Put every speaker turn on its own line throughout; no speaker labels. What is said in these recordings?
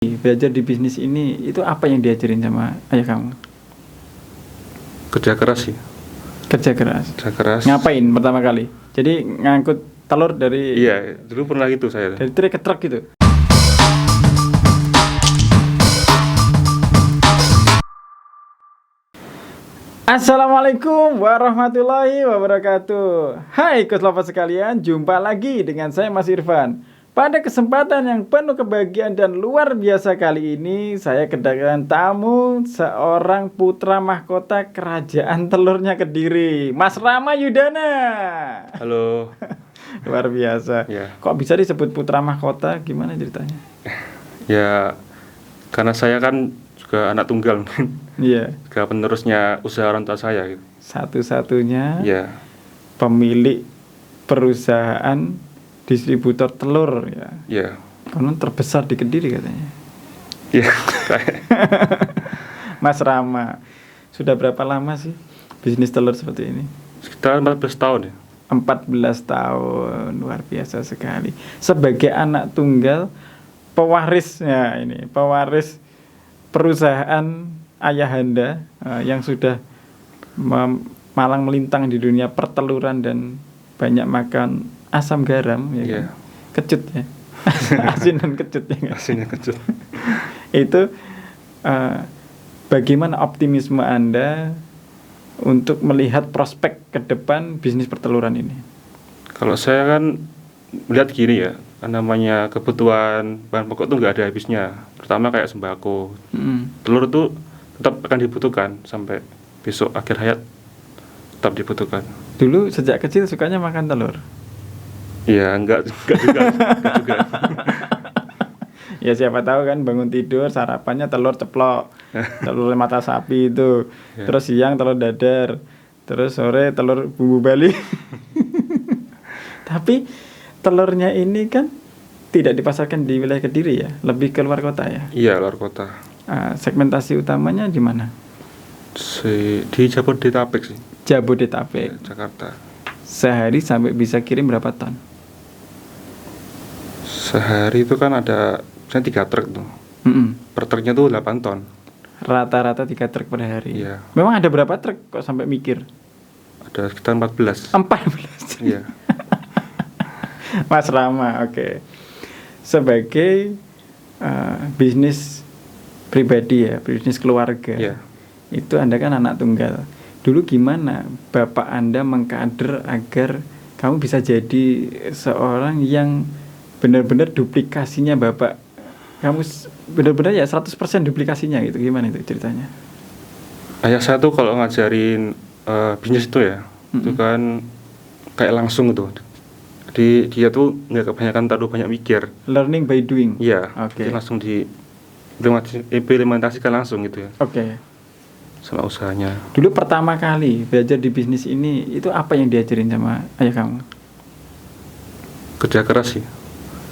Belajar di bisnis ini itu apa yang diajarin sama ayah kamu?
Kerja keras sih.
Kerja keras.
Kerja keras.
Ngapain pertama kali? Jadi ngangkut telur dari
Iya, dulu pernah gitu saya.
dari truk ke truk gitu. Assalamualaikum warahmatullahi wabarakatuh. Hai Koslava sekalian, jumpa lagi dengan saya Mas Irfan. Pada kesempatan yang penuh kebahagiaan dan luar biasa kali ini, saya kedatangan tamu seorang putra mahkota Kerajaan Telurnya Kediri, Mas Rama Yudana.
Halo.
Luar biasa.
Ya.
Kok bisa disebut putra mahkota? Gimana ceritanya?
Ya, karena saya kan juga anak tunggal.
Iya.
Juga penerusnya usaha orang tua saya gitu.
Satu-satunya
Ya.
pemilik perusahaan distributor telur ya.
Ya.
Konon terbesar di Kediri katanya.
Ya.
Mas Rama, sudah berapa lama sih bisnis telur seperti ini?
Sekitar 14 tahun ya.
14 tahun, luar biasa sekali. Sebagai anak tunggal, pewarisnya ini, pewaris perusahaan ayahanda yang sudah malang melintang di dunia perteluran dan banyak makan asam garam ya kan? Kecut ya. Asin dan kecut ya.
Asinnya kecut.
Itu bagaimana optimisme Anda untuk melihat prospek ke depan bisnis perteluran ini?
Kalau saya kan melihat gini ya, namanya kebutuhan bahan pokok tuh nggak ada habisnya. Pertama kayak sembako. Telur tuh tetap akan dibutuhkan sampai besok akhir hayat, tetap dibutuhkan.
Dulu sejak kecil sukanya makan telur?
Iya, enggak juga.
Ya siapa tahu kan bangun tidur sarapannya telur ceplok, telur mata sapi itu, terus siang telur dadar, terus sore telur bumbu Bali. Tapi telurnya ini kan tidak dipasarkan di wilayah Kediri ya, lebih ke luar kota ya?
Iya, luar kota.
Segmentasi utamanya di mana?
Di Jabodetabek sih.
Jabodetabek.
Ya, Jakarta.
Sehari sampai bisa kirim berapa ton?
Sehari itu kan ada misalnya 3 truk tuh. Per truknya tuh 8 ton.
Rata-rata 3 truk per hari.
Iya.
Memang ada berapa truk kok sampai mikir?
Ada sekitar 14.
14.
Iya.
Mas Rama, oke. Sebagai bisnis pribadi ya, bisnis keluarga.
Iya.
Itu Anda kan anak tunggal. Dulu gimana bapak Anda mengkader agar kamu bisa jadi seorang yang benar-benar duplikasinya bapak? Kamu benar-benar ya 100% duplikasinya gitu. Gimana itu ceritanya?
Ayah saya tuh kalau ngajarin bisnis itu ya, itu kan kayak langsung gitu. Jadi dia tuh nggak kebanyakan terlalu banyak mikir.
Learning by doing.
Iya.
Oke.
Langsung diimplementasikan langsung gitu ya.
Oke.
Sama usahanya.
Dulu pertama kali belajar di bisnis ini itu apa yang diajarin sama ayah kamu?
Kerja keras sih.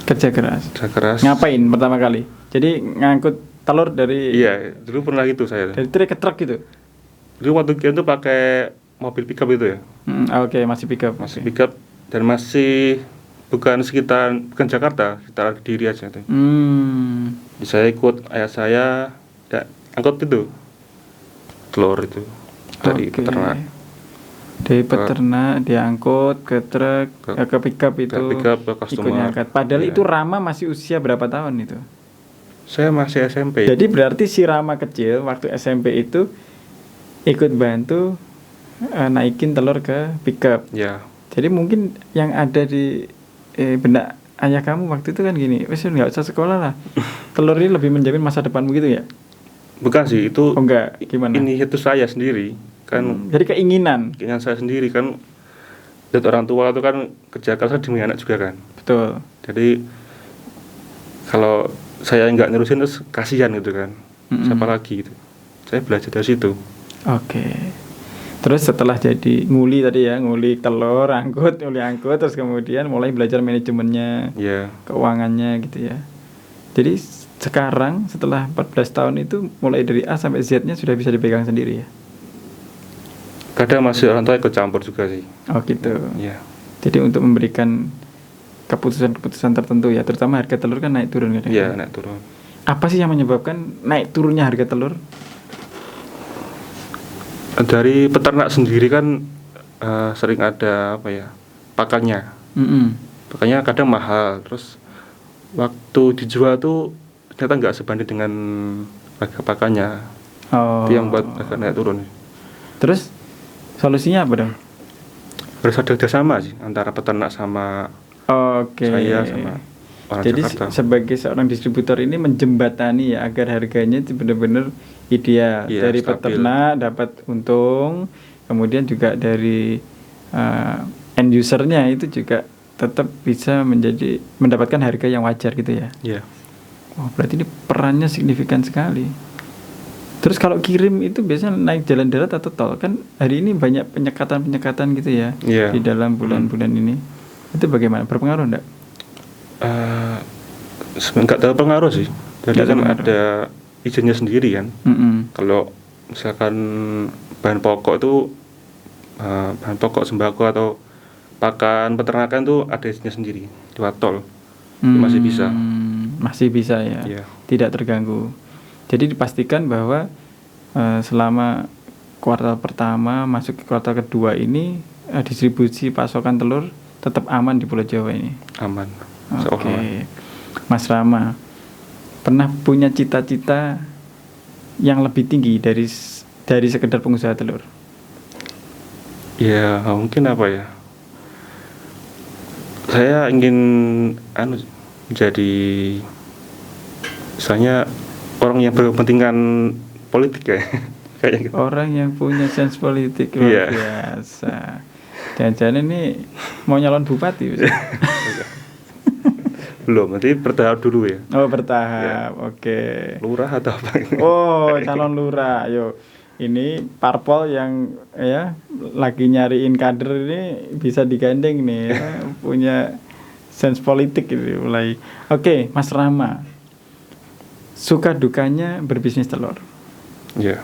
Kerja keras.
Kerja keras.
Ngapain pertama kali? Jadi ngangkut telur dari
Iya, dulu pernah gitu saya.
dari truk ke truk gitu.
Dulu waktu itu pakai mobil pickup itu ya.
Oke, masih pick up.
Masih pickup dan masih bukan Jakarta, sekitar Kediri aja tuh. Jadi saya ikut ayah saya ya, angkut itu telur itu dari peternak.
Dari peternak diangkut ke truk, ke pickup itu.
Pickup ke customer.
Padahal itu Rama masih usia berapa tahun itu?
Saya masih SMP.
Jadi berarti si Rama kecil waktu SMP itu ikut bantu naikin telur ke pickup.
Ya.
Jadi mungkin yang ada di benak ayah kamu waktu itu kan gini, wes nggak usah sekolah lah. Telur ini lebih menjamin masa depanmu gitu ya?
Bukan sih, itu
Oh enggak, gimana?
Ini itu saya sendiri kan.
Jadi keinginan
Saya sendiri kan. Dan orang tua itu kan kerja keras demi anak juga kan.
betul.
Jadi kalau saya nggak nerusin terus kasihan gitu kan. Siapa lagi gitu. Saya belajar dari situ.
Oke. Terus setelah jadi nguli tadi ya, nguli telur, angkut, terus kemudian mulai belajar manajemennya, keuangannya gitu ya. Jadi sekarang setelah 14 tahun itu mulai dari A sampai Z-nya sudah bisa dipegang sendiri ya?
Kadang masih orang tua ikut campur juga sih.
Oh gitu.
Iya.
Jadi untuk memberikan keputusan-keputusan tertentu ya, terutama harga telur kan naik turun kadang.
Iya, naik turun.
Apa sih yang menyebabkan naik turunnya harga telur?
Dari peternak sendiri kan sering ada apa ya, pakannya. Pakannya kadang mahal, terus waktu dijual tuh ternyata nggak sebanding dengan harga pakannya. Itu yang buat agak naik turun.
Terus solusinya apa dong?
Harus ada kerjasama sih antara peternak sama saya sama orang
Jadi
Jakarta.
sebagai seorang distributor ini menjembatani ya agar harganya itu benar-benar ideal. Dari
stabil.
peternak dapat untung, kemudian juga dari end usernya itu juga tetap bisa mendapatkan harga yang wajar gitu ya.
Iya.
Wah, berarti ini perannya signifikan sekali. Terus kalau kirim itu biasanya naik jalan darat atau tol? Kan hari ini banyak penyekatan gitu ya di dalam bulan-bulan ini. Itu bagaimana? Berpengaruh enggak?
Enggak terlalu pengaruh sih. Jadi kan ada izinnya sendiri kan. Kalau misalkan bahan pokok sembako atau pakan peternakan tuh ada izinnya sendiri lewat tol. Masih bisa.
Masih bisa ya.
Yeah.
Tidak terganggu. Jadi dipastikan bahwa selama kuartal pertama masuk ke kuartal kedua ini distribusi pasokan telur tetap aman di Pulau Jawa ini.
Aman.
Oke. Mas Rama, pernah punya cita-cita yang lebih tinggi dari sekedar pengusaha telur?
Ya mungkin apa ya? Saya ingin jadi misalnya orang yang berkepentingan politik kayak gitu.
Orang yang punya sense politik luar biasa. Jangan-jangan ini mau nyalon bupati?
Belum, nanti bertahap dulu ya.
Oh, bertahap. Oke.
Lurah atau apa?
Oh, calon lurah. Ayo. Ini parpol yang ya lagi nyariin kader ini bisa digandeng nih ya. Punya sense politik gitu mulai. Oke, Mas Rama. Suka dukanya berbisnis telur?
Ya.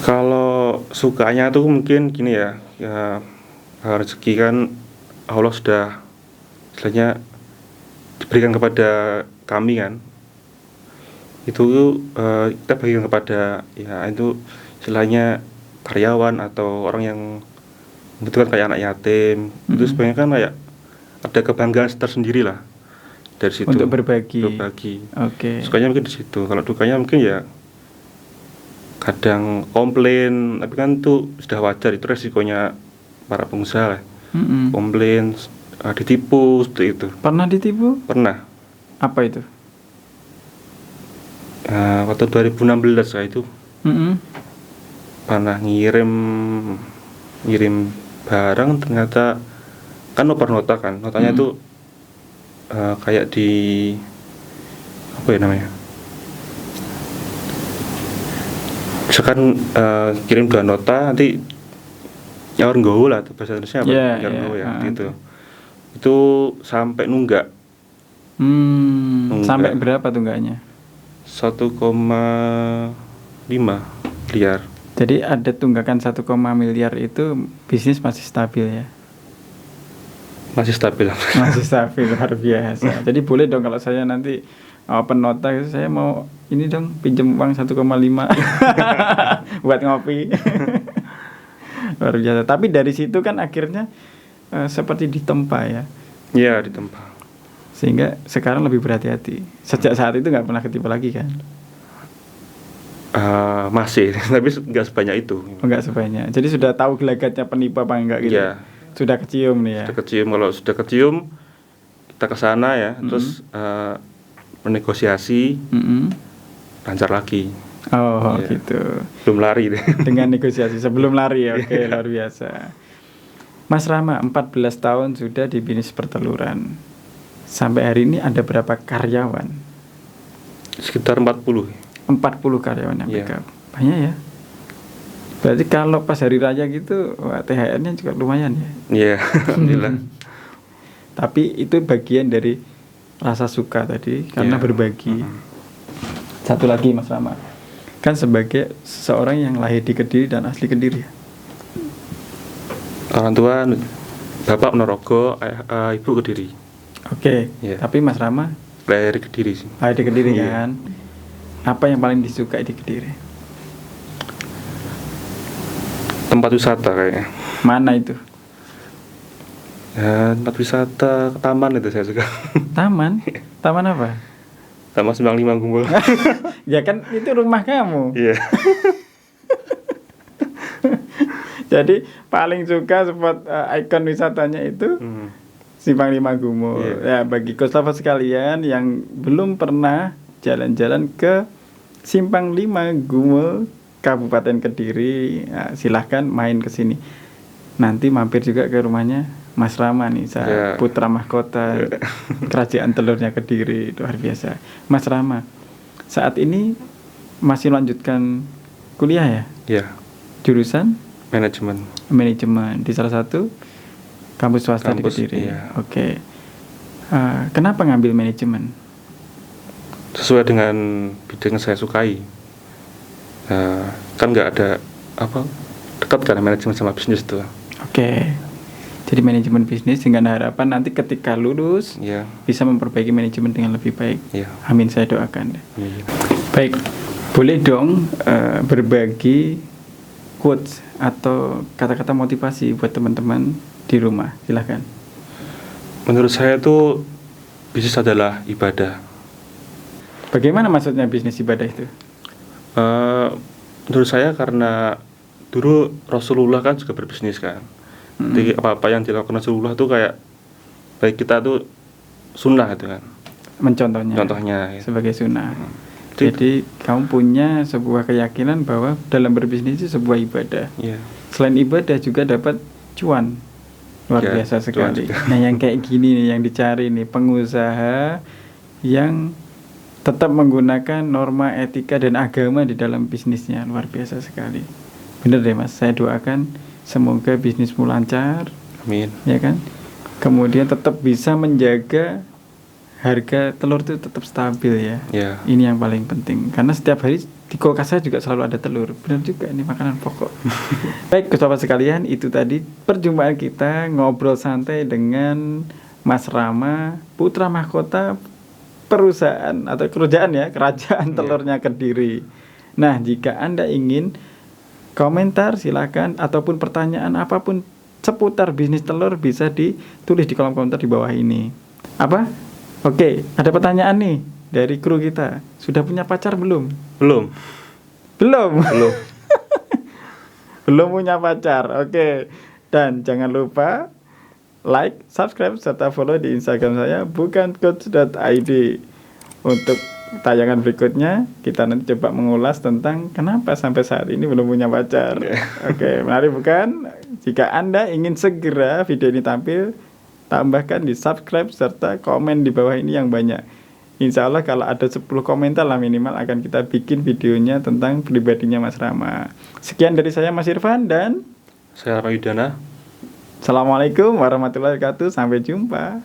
Kalau sukanya tuh mungkin gini ya, rezeki kan Allah sudah istilahnya diberikan kepada kami kan. Itu kita bagikan kepada ya itu istilahnya karyawan atau orang yang membutuhkan kayak anak yatim. Itu sebenarnya kan kayak ada kebanggaan tersendiri lah dari situ.
Untuk berbagi.
Oke. Sukanya mungkin di situ. Kalau dukanya mungkin ya kadang komplain, tapi kan itu sudah wajar, itu resikonya para pengusaha lah. Komplain, ditipu seperti itu.
Pernah ditipu?
Pernah.
Apa itu?
Waktu 2016 saya itu pernah ngirim barang, ternyata kan nota kan, notanya itu kayak di apa ya namanya? Misalkan kirim 2 nota, nanti nyaur nggowo lah, bahasa Indonesia apa? Nyaur nggowo ya, gitu. Itu sampai nunggak.
Sampai berapa tunggaknya?
1,5 miliar.
Jadi ada tunggakan 1, miliar itu bisnis masih stabil ya?
Masih stabil.
Masih stabil, luar biasa. Jadi boleh dong kalau saya nanti open nota, saya mau ini dong pinjam uang 1,5 buat ngopi. Luar biasa. Tapi dari situ kan akhirnya seperti ditempa ya?
Iya, ditempa.
Sehingga sekarang lebih berhati-hati. Sejak saat itu nggak pernah ketipu lagi kan?
Masih, tapi nggak sebanyak itu.
Nggak sebanyak. Jadi sudah tahu gelagatnya penipu apa enggak gitu?
Iya.
Sudah kecium nih ya?
Sudah kecium. Kalau sudah kecium, kita ke sana ya, terus menegosiasi, lancar lagi.
Oh ya. Gitu.
Belum lari deh.
Dengan negosiasi sebelum lari ya, oke. Luar biasa. Mas Rama, 14 tahun sudah di bisnis perteluran. Sampai hari ini ada berapa karyawan?
Sekitar 40.
40 karyawan yang backup. Banyak ya? Berarti kalau pas hari raya gitu, THR-nya juga lumayan ya?
Iya, alhamdulillah.
Tapi itu bagian dari rasa suka tadi, karena berbagi. Satu lagi Mas Rama, kan sebagai seseorang yang lahir di Kediri dan asli Kediri ya?
Orang tua, bapak Ponorogo, ibu Kediri.
Oke.
Iya.
Tapi Mas Rama
Dari Kediri sih.
di Kediri
Iya.
kan. Apa yang paling disukai di Kediri?
Tempat wisata kayaknya.
Mana itu?
Ya, tempat wisata ke taman itu saya suka.
Taman? Taman apa?
Taman 95 Gumbul.
Ya kan itu rumah kamu.
Iya.
Jadi paling suka spot ikon wisatanya itu Simpang 5 Gumul.
Iya.
Ya, bagi Koslava sekalian yang belum pernah jalan-jalan ke Simpang 5 Gumul Kabupaten Kediri, ya, silahkan main ke sini. Nanti mampir juga ke rumahnya Mas Rama nih,
Yeah.
putra mahkota Kerajaan Telurnya Kediri, luar biasa. Mas Rama, saat ini masih lanjutkan kuliah ya?
Iya.
Jurusan
Manajemen.
manajemen di salah satu kampus swasta
Kampus,
di Kediri.
iya.
Oke. Kenapa ngambil manajemen?
Sesuai dengan bidang yang saya sukai. Kan nggak ada dekat kan manajemen sama bisnis itu.
Oke. Jadi manajemen bisnis dengan harapan nanti ketika lulus
Iya.
bisa memperbaiki manajemen dengan lebih baik.
Iya.
Amin, saya doakan.
Iya.
Baik, boleh dong berbagi quotes atau kata-kata motivasi buat teman-teman di rumah. Silahkan.
Menurut saya itu bisnis adalah ibadah.
Bagaimana maksudnya bisnis ibadah itu?
Menurut saya karena dulu Rasulullah kan juga berbisnis kan. Jadi apa-apa yang dilakukan Rasulullah tuh kayak baik kita tuh sunnah gitu kan.
Mencontohnya.
Contohnya. Gitu.
Sebagai sunnah. Jadi kamu punya sebuah keyakinan bahwa dalam berbisnis itu sebuah ibadah.
Iya.
Selain ibadah juga dapat cuan. Luar
Ya,
biasa
cuan
sekali.
juga.
Nah, yang kayak gini nih yang dicari nih, pengusaha yang tetap menggunakan norma etika dan agama di dalam bisnisnya. Luar biasa sekali. Bener deh Mas, saya doakan semoga bisnismu lancar,
Amin.
ya kan? Kemudian tetap bisa menjaga harga telur itu tetap stabil ya.
Ya.
Ini yang paling penting. Karena setiap hari di kulkas saya juga selalu ada telur. Benar juga, ini makanan pokok. Baik, sahabat sekalian, itu tadi perjumpaan kita ngobrol santai dengan Mas Rama, putra mahkota perusahaan atau kerajaan telurnya Kediri. Nah, jika Anda ingin komentar silakan, ataupun pertanyaan apapun seputar bisnis telur bisa ditulis di kolom komentar di bawah ini. Apa? Oke, ada pertanyaan nih dari kru kita. Sudah punya pacar belum?
Belum.
Belum.
Belum.
Belum punya pacar. Oke. Dan jangan lupa like, subscribe serta follow di Instagram saya bukancoach.id. Untuk tayangan berikutnya kita nanti coba mengulas tentang kenapa sampai saat ini belum punya pacar. Oke, mari bukan. Jika Anda ingin segera video ini tampil, tambahkan di subscribe serta komen di bawah ini yang banyak. Insya Allah kalau ada 10 komentar lah minimal akan kita bikin videonya tentang pribadinya Mas Rama. Sekian dari saya Mas Irfan dan
Saya Rama Yudana.
Assalamualaikum warahmatullahi wabarakatuh. Sampai jumpa.